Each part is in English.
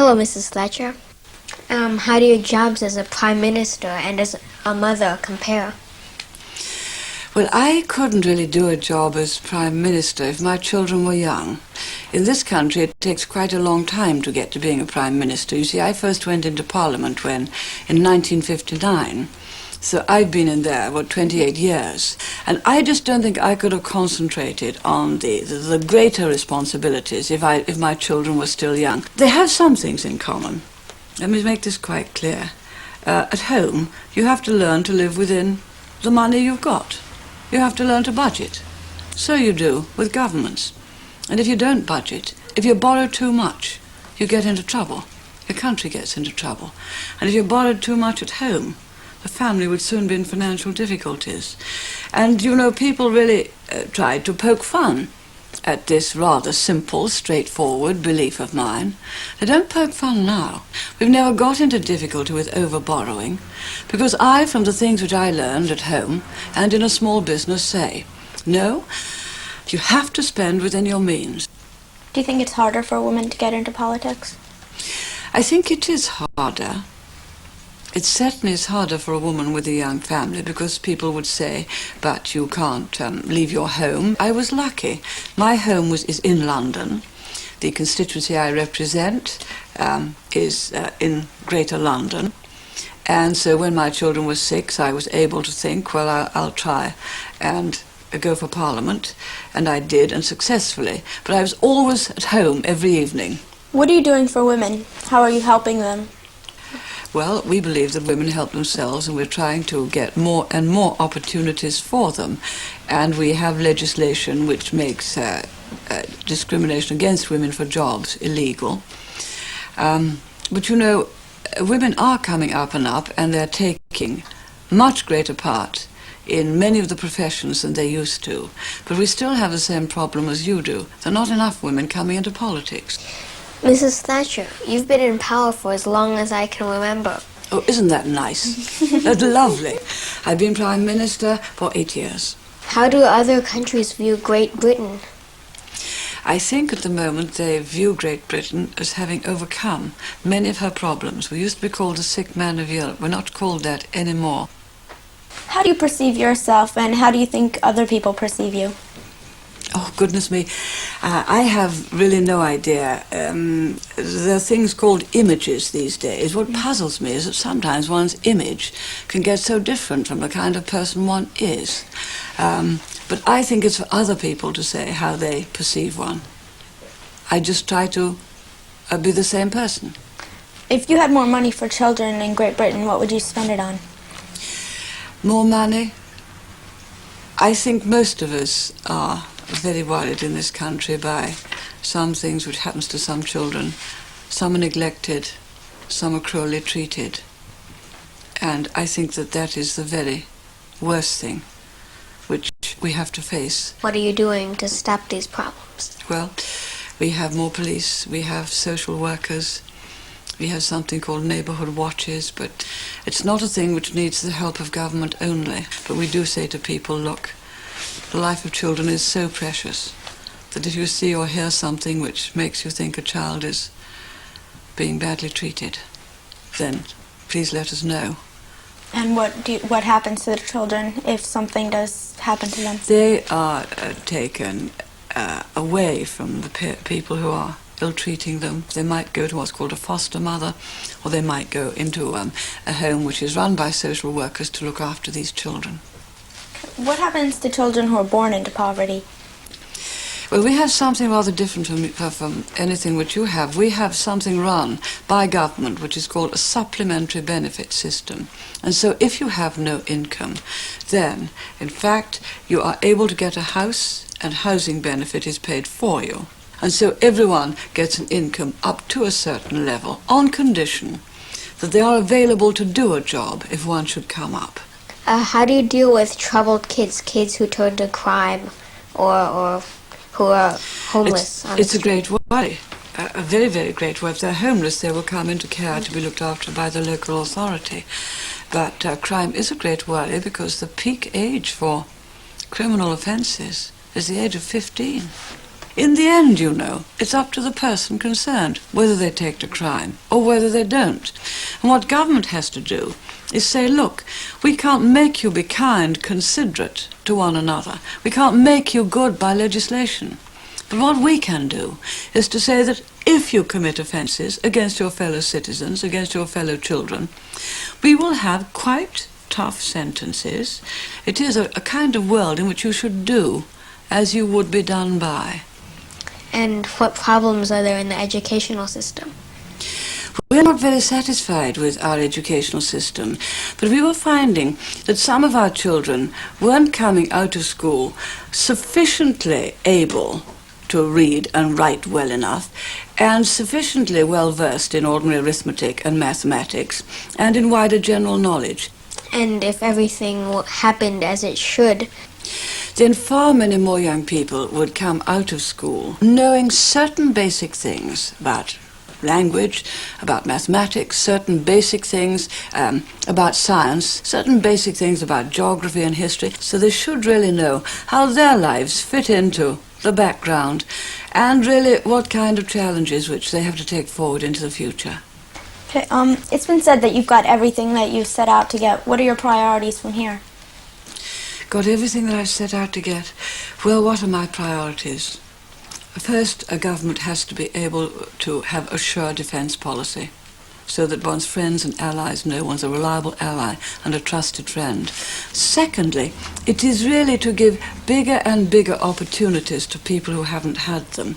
Hello, Mrs. Thatcher. How do your jobs as a Prime Minister and as a mother compare? Well, I couldn't really do a job as Prime Minister if my children were young. In this country, it takes quite a long time to get to being a Prime Minister. You see, I first went into Parliament in 1959. So I've been in there, 28 years. And I just don't think I could have concentrated on the greater responsibilities if my children were still young. They have some things in common. Let me make this quite clear. At home, you have to learn to live within the money you've got. You have to learn to budget. So you do with governments. And if you don't budget, if you borrow too much, you get into trouble. Your country gets into trouble. And if you borrowed too much at home, the family would soon be in financial difficulties. And, you know, people really tried to poke fun at this rather simple, straightforward belief of mine. They don't poke fun now. We've never got into difficulty with over-borrowing, because I, from the things which I learned at home and in a small business, say, no, you have to spend within your means. Do you think it's harder for a woman to get into politics? I think it is harder. It certainly is harder for a woman with a young family, because people would say, but you can't leave your home. I was lucky. My home is in London. The constituency I represent is in Greater London. And so when my children were 6, I was able to think, well, I'll try and go for Parliament. And I did, and successfully. But I was always at home every evening. What are you doing for women? How are you helping them? Well, we believe that women help themselves, and we're trying to get more and more opportunities for them. And we have legislation which makes discrimination against women for jobs illegal. But you know, women are coming up and up, and they're taking much greater part in many of the professions than they used to. But we still have the same problem as you do. There are not enough women coming into politics. Mrs. Thatcher, you've been in power for as long as I can remember. Oh, isn't that nice? That's lovely. I've been Prime Minister for 8 years. How do other countries view Great Britain? I think at the moment they view Great Britain as having overcome many of her problems. We used to be called the sick man of Europe. We're not called that anymore. How do you perceive yourself, and how do you think other people perceive you? Oh, goodness me. I have really no idea. There are things called images these days. What puzzles me is that sometimes one's image can get so different from the kind of person one is. But I think it's for other people to say how they perceive one. I just try to be the same person. If you had more money for children in Great Britain, what would you spend it on? More money? I think most of us are very worried in this country by some things which happens to some children. Some are neglected, some are cruelly treated. And I think that that is the very worst thing which we have to face. What are you doing to stop these problems? Well, we have more police, we have social workers, we have something called neighbourhood watches, but it's not a thing which needs the help of government only. But we do say to people, look, the life of children is so precious that if you see or hear something which makes you think a child is being badly treated, then please let us know. And what happens to the children if something does happen to them? They are taken away from the people who are ill-treating them. They might go to what's called a foster mother, or they might go into a home which is run by social workers to look after these children. What happens to children who are born into poverty? Well, we have something rather different from anything which you have. We have something run by government which is called a supplementary benefit system. And so if you have no income, then, in fact, you are able to get a house, and housing benefit is paid for you. And so everyone gets an income up to a certain level, on condition that they are available to do a job if one should come up. How do you deal with troubled kids who turn to crime or who are homeless? It's a great worry, a very, very great worry. If they're homeless, they will come into care to be looked after by the local authority. But crime is a great worry because the peak age for criminal offences is the age of 15. In the end, you know, it's up to the person concerned whether they take to crime or whether they don't. And what government has to do is say, look, we can't make you be kind, considerate to one another. We can't make you good by legislation. But what we can do is to say that if you commit offences against your fellow citizens, against your fellow children, we will have quite tough sentences. It is a kind of world in which you should do as you would be done by. And what problems are there in the educational system? We're not very satisfied with our educational system, but we were finding that some of our children weren't coming out of school sufficiently able to read and write well enough, and sufficiently well versed in ordinary arithmetic and mathematics, and in wider general knowledge. And if everything happened as it should, then far many more young people would come out of school knowing certain basic things about language, about mathematics, certain basic things about science, certain basic things about geography and history. So they should really know how their lives fit into the background and really what kind of challenges which they have to take forward into the future. Okay, it's been said that you've got everything that you've set out to get. What are your priorities from here? Got everything that I've set out to get. Well, what are my priorities? First, a government has to be able to have a sure defence policy, so that one's friends and allies know one's a reliable ally and a trusted friend. Secondly, it is really to give bigger and bigger opportunities to people who haven't had them,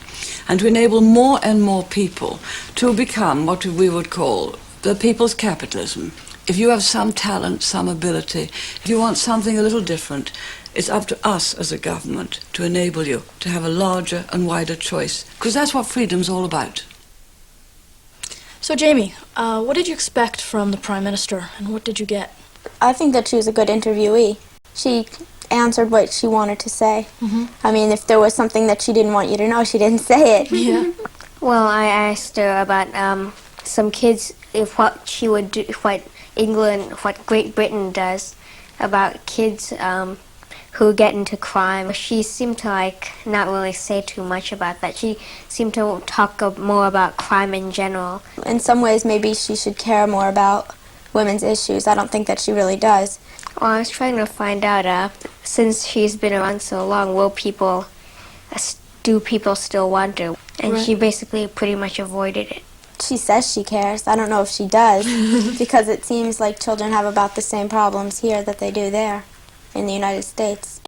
and to enable more and more people to become what we would call the people's capitalism. If you have some talent, some ability, if you want something a little different, it's up to us as a government to enable you to have a larger and wider choice, because that's what freedom's all about. So, Jamie, what did you expect from the Prime Minister, and what did you get? I think that she was a good interviewee. She answered what she wanted to say. I mean, if there was something that she didn't want you to know, she didn't say it. Yeah. well, I asked her about some kids, if what she would do, what Great Britain does about kids who get into crime. She seemed to not really say too much about that. She seemed to talk more about crime in general. In some ways, maybe she should care more about women's issues. I don't think that she really does. Well, I was trying to find out, since she's been around so long, do people still want her? And Right. she basically pretty much avoided it. She says she cares. I don't know if she does, because it seems like children have about the same problems here that they do there in the United States.